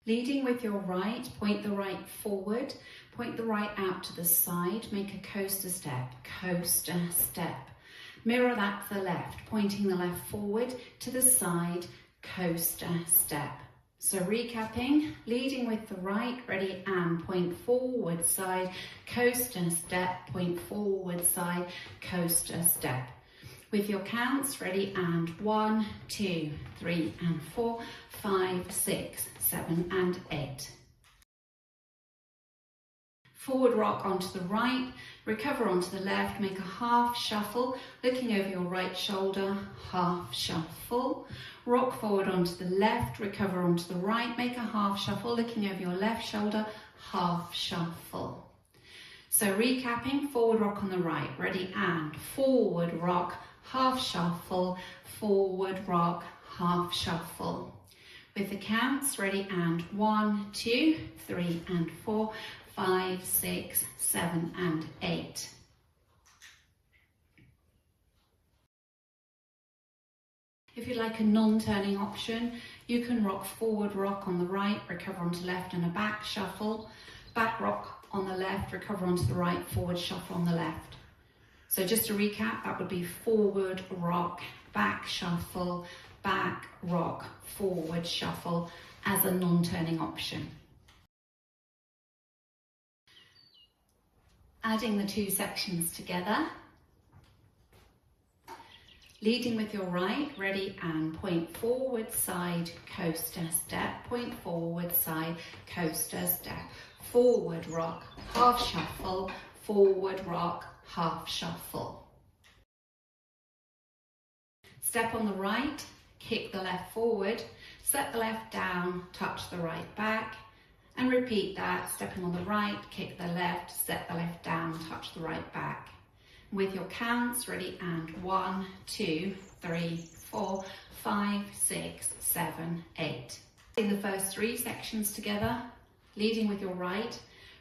Leading with your right, point the right forward, point the right out to the side, make a coaster step, coaster step. Mirror that to the left, pointing the left forward to the side, coaster step. So recapping, leading with the right, ready and point forward side, coaster step, point forward side, coaster step. With your counts, ready and 1, 2, 3 and 4, 5, 6, 7 and 8. Forward rock onto the right, recover onto the left, make a half shuffle, looking over your right shoulder, half shuffle. Rock forward onto the left, recover onto the right, make a half shuffle, looking over your left shoulder, half shuffle. So recapping, forward rock on the right, ready and forward rock, half shuffle, forward rock, half shuffle. With the counts, ready and 1, 2, 3 and 4, 5, 6, 7 and 8. If you'd like a non-turning option, you can rock forward rock on the right, recover onto left and a back shuffle. Back rock on the left, recover onto the right, forward shuffle on the left. So just to recap, that would be forward rock, back shuffle, back rock, forward shuffle as a non-turning option. Adding the two sections together. Leading with your right, ready and point forward side, coaster step, point forward side, coaster step, forward rock, half shuffle, forward rock, half shuffle. Step on the right, kick the left forward, set the left down, touch the right back, and repeat that, stepping on the right, kick the left, set the left down, touch the right back. With your counts, ready and 1, 2, 3, 4, 5, 6, 7, 8. In the first three sections together, leading with your right,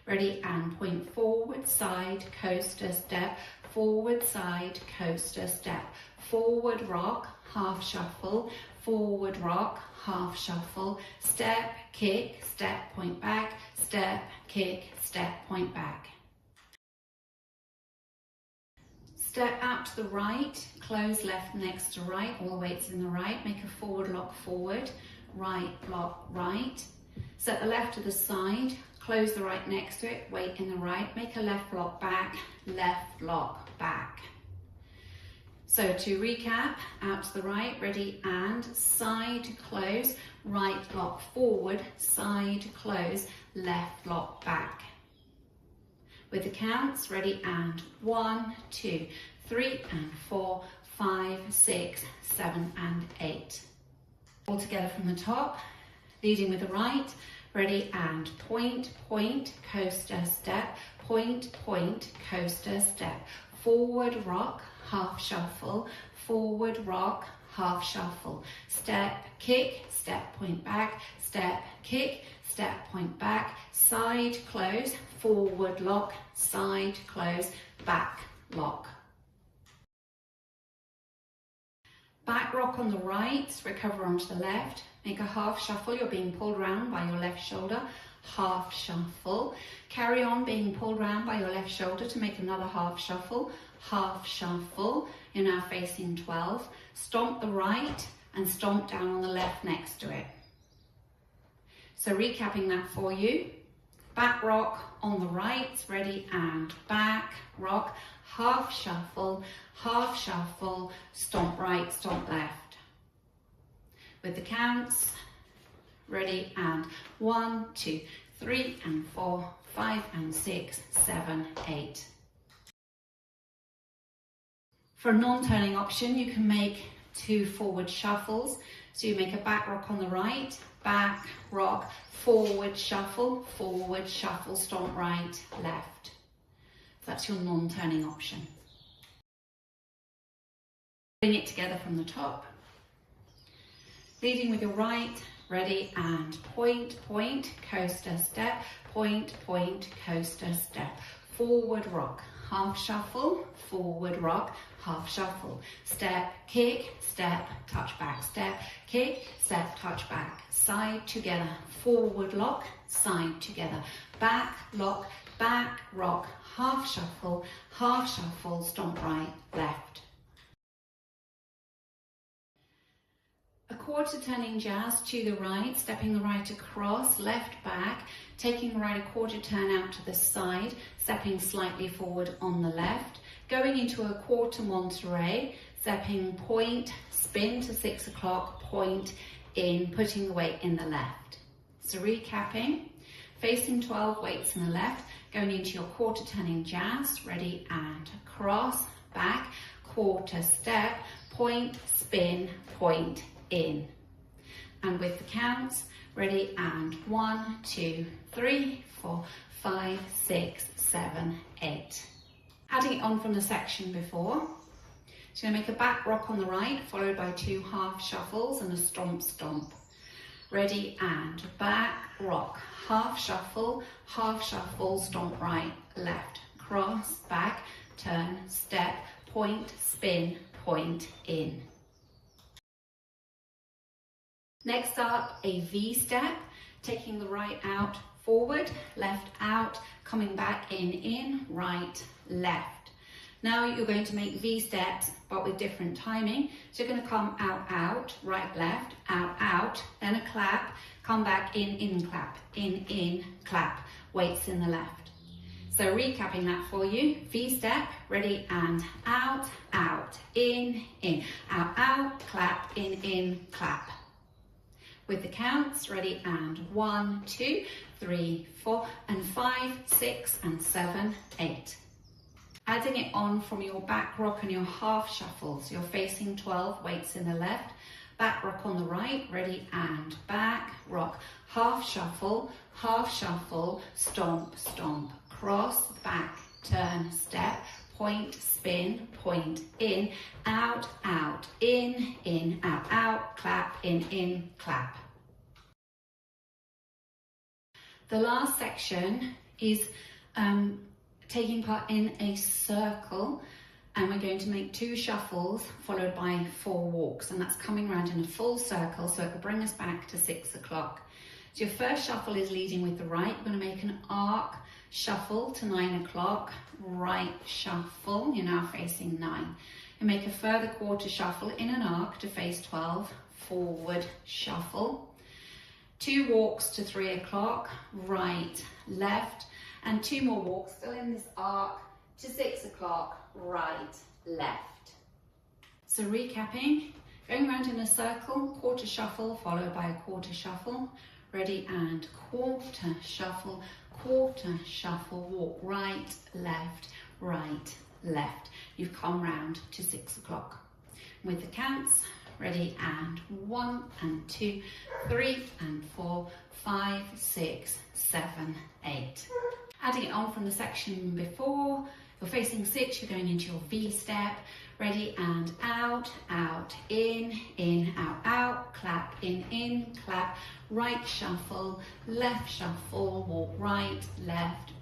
ready and point forward side, coaster step, forward side, coaster step, forward rock, half shuffle, forward rock, half shuffle, step, kick, step, point back, step, kick, step, point back. Step out to the right, close left next to right, all the weight's in the right, make a forward lock forward, right lock right. Set the left to the side, close the right next to it, weight in the right, make a left lock back, left lock back. So to recap, out to the right, ready and side close, right lock forward, side close, left lock back. With the counts, ready and 1, 2, 3 and 4, 5, 6, 7 and 8. All together from the top, leading with the right, ready and point, point, coaster step, point, point, coaster step, forward rock, half shuffle, forward rock, half shuffle, step, kick, step, point back, step, kick, step, point back, side close, forward lock, side close, back lock. Back rock on the right, recover onto the left, make a half shuffle, you're being pulled round by your left shoulder, half shuffle. Carry on being pulled round by your left shoulder to make another half shuffle, half shuffle. You're now facing 12. Stomp the right and stomp down on the left next to it. So recapping that for you, back rock on the right, ready and back rock, half shuffle, stomp right, stomp left. With the counts, ready and 1, 2, 3 and 4, 5 and 6, 7, 8. For a non-turning option, you can make 2 forward shuffles. So you make a back rock on the right, back rock, forward shuffle, stomp right, left. That's your non-turning option. Bring it together from the top. Leading with your right, ready and point, point, coaster step, point, point, coaster step, forward rock, half shuffle, forward rock, half shuffle. Step, kick, step, touch back, step, kick, step, touch back. Side together, forward lock, side together. Back, lock, back, rock, half shuffle, stomp right, left. A quarter turning jazz to the right, stepping the right across, left back, taking the right a quarter turn out to the side, stepping slightly forward on the left, going into a quarter Monterey, stepping point, spin to 6 o'clock, point in, putting the weight in the left. So recapping, facing 12 weights in the left, going into your quarter turning jazz, ready and across, back, quarter step, point, spin, point, in. And with the counts, ready and 1, 2, 3, 4, 5, 6, 7, 8. Adding it on from the section before. So you're going to make a back rock on the right, followed by 2 half shuffles and a stomp stomp. Ready and back, rock, half shuffle, stomp right, left, cross, back, turn, step, point, spin, point, in. Next up, a V step, taking the right out, forward, left out, coming back in, right, left. Now you're going to make V steps, but with different timing. So you're going to come out, out, right, left, out, then a clap, come back in, clap, in, clap, weights in the left. So recapping that for you, V step, ready and out, in, out, clap, in, clap. With the counts, ready and 1, 2, 3, 4, and 5, 6, and 7, 8. Adding it on from your back rock and your half shuffle. So you're facing 12 weights in the left, back rock on the right, ready and back, rock, half shuffle, stomp, stomp, cross, back, turn, step, point, spin, point, in, out, in, out, clap, in, clap. The last section is taking part in a circle, and we're going to make 2 shuffles followed by 4 walks, and that's coming around in a full circle, so it will bring us back to 6 o'clock. So your first shuffle is leading with the right. You're going to make an arc shuffle to 9 o'clock, right shuffle, you're now facing 9. You make a further quarter shuffle in an arc to face 12, forward shuffle. 2 walks to 3 o'clock, right, left, and 2 more walks still in this arc to 6 o'clock, right, left. So recapping, going around in a circle, quarter shuffle followed by a quarter shuffle, ready and quarter shuffle, walk right, left. You've come round to 6 o'clock. With the counts, ready and 1 and 2, 3 and 4, 5, 6, 7, 8. Adding it on from the section before, you're facing 6, you're going into your V step, ready and out, in, out, clap, in, clap, right shuffle, walk right, left.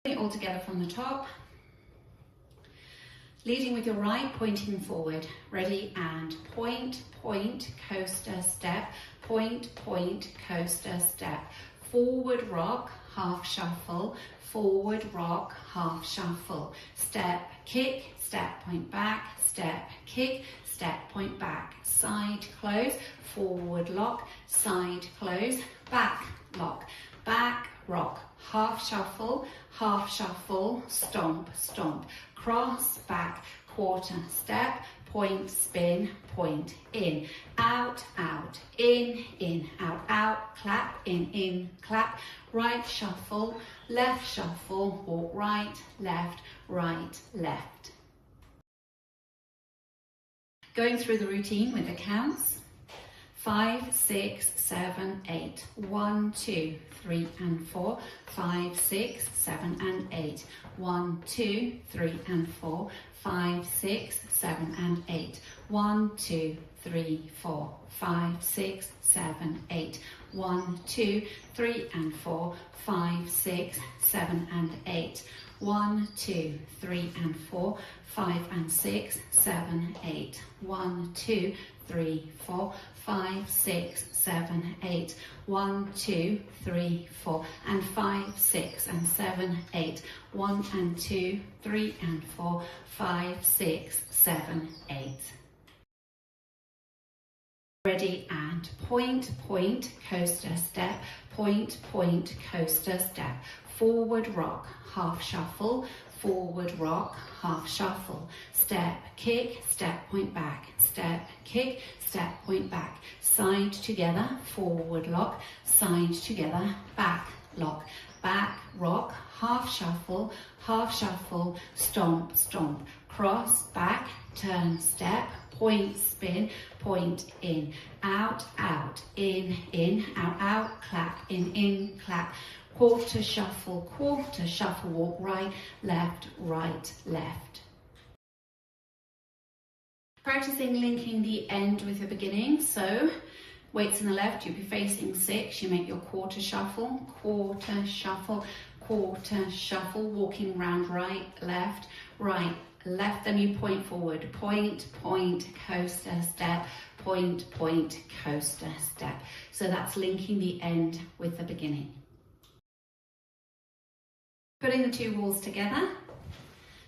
Put it all together from the top. Leading with your right, pointing forward, ready and point, coaster step, point, coaster step, forward rock, half shuffle, forward rock, half shuffle, step, kick, step, point back, step, kick, step, point back, side close, forward lock, side close, back lock, back rock, half shuffle, stomp, cross, back, quarter step, point, spin, point, in, out, in, out, clap, in, clap, right shuffle, walk right, left. Going through the routine with the counts. 5, 6, 7, 8. 1, 2, 3 and 4. 5, 6, 7 and 8. 1, 2, 3 and 4. 5, 6, 7 and 8. 1, 2, 3, 4, 5, 6, 7, 8. 1, 2, 3 and 4, 5, 6, 7 and 8. 1, 2, 3 and 4, 5 and 6, 7, 8. 1, 2, 3, 4, 5, 6, 7, 8. 1, 2, 3, 4 and 5, 6 and 7, 8. 1 and 2, 3 and 4, 5, 6, 7, 8. Ready, and point, point, coaster step, point, point, coaster step. Forward rock, half shuffle, forward rock, half shuffle. Step, kick, step, point back, step, kick, step, point back. Side together, forward lock, side together, back lock. Back rock, half shuffle, stomp, stomp. Cross, back, turn, step, point, spin, point, in. Out, out, in, out, out, clap, in, clap. Quarter shuffle, walk right, left, left. Practicing linking the end with the beginning. So weights on the left, you'll be facing 6, you make your quarter shuffle, walking round right, left, then you point forward, point, point, coaster step, point, point, coaster step. So that's linking the end with the beginning. Putting the two walls together,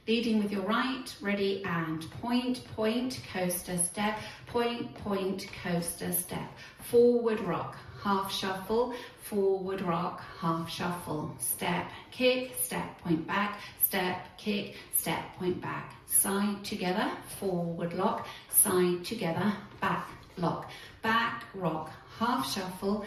leading with your right, ready, and point, point, coaster step, point, point, coaster step. Forward rock, half shuffle, forward rock, half shuffle. Step, kick, step, point back, step, kick, step, point back. Side together, forward lock, side together, back lock. Back rock, half shuffle,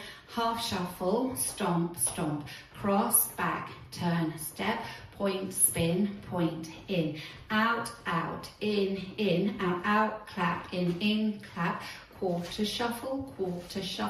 stomp, stomp. Cross, back, turn, step, point, spin, point, in. Out, out, in, out, out, clap, in, clap. Quarter shuffle,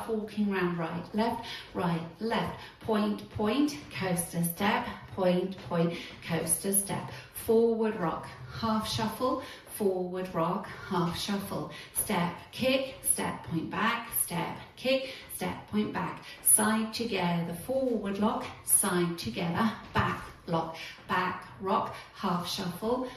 walking round right, left. Point, point, coaster step, point, point, coaster step. Forward rock, half shuffle, forward rock, half shuffle. Step, kick, step, point back, step, kick, step, point back. Side together, forward lock, side together, back lock. Back rock, half shuffle,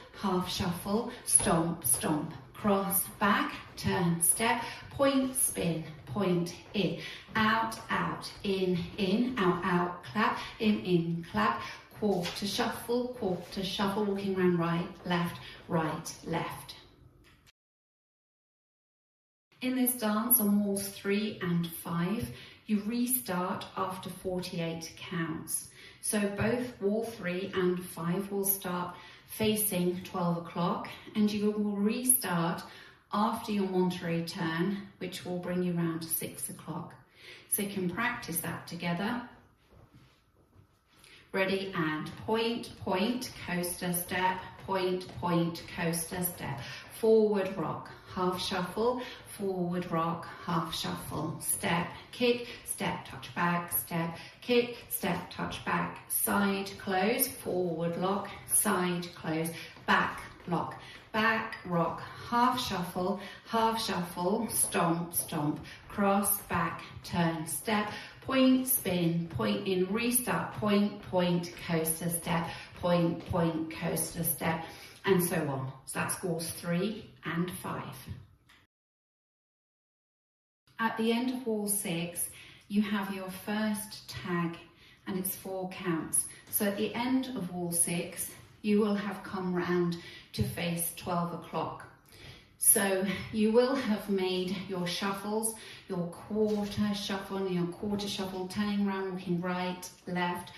stomp, stomp. Cross, back, turn, step, point, spin, point, in. Out, out, in, out, out, clap, in, clap. Quarter shuffle, walking round right, left. In this dance on walls 3 and 5, you restart after 48 counts. So both wall 3 and 5 will start facing 12 o'clock, and you will restart after your Monterey turn, which will bring you round to 6 o'clock. So you can practice that together. Ready, and point, point, coaster step, point, point, coaster step. Forward rock, half shuffle, forward rock, half shuffle. Step, kick, step, touch back, step, kick, step, touch back. Side close, forward lock, side close, back lock. Back rock, half shuffle, stomp, stomp. Cross, back, turn, step, point, spin, point, in, restart, point, point, coaster step, point, point, coaster step, and so on. So that's walls 3 and 5. At the end of wall 6, you have your first tag, and it's 4 counts. So at the end of wall 6, you will have come round to face 12 o'clock. So you will have made your shuffles, your quarter shuffle, turning around, walking right, left,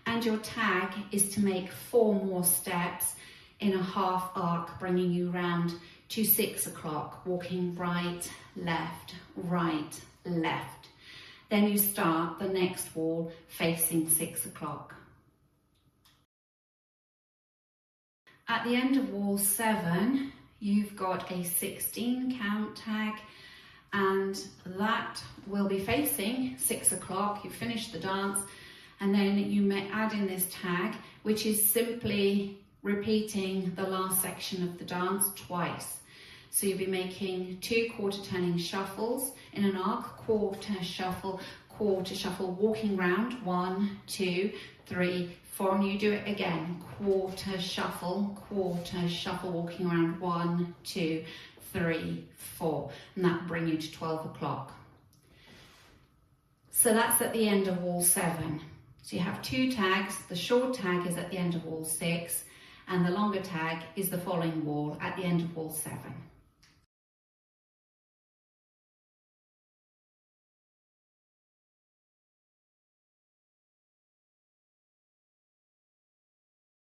and your tag is to make 4 more steps in a half arc, bringing you round to 6 o'clock, walking right, left. Then you start the next wall facing 6 o'clock. At the end of wall 7, you've got a 16 count tag, and that will be facing 6 o'clock. You finish the dance, and then you may add in this tag, which is simply repeating the last section of the dance twice. So you'll be making 2 quarter turning shuffles in an arc, quarter shuffle, walking round, 1, 2, 3, 4, and you do it again, quarter shuffle, walking around, 1, 2, 3, 4, and that will bring you to 12 o'clock. So that's at the end of wall 7. So you have 2 tags, the short tag is at the end of wall 6, and the longer tag is the following wall at the end of wall 7.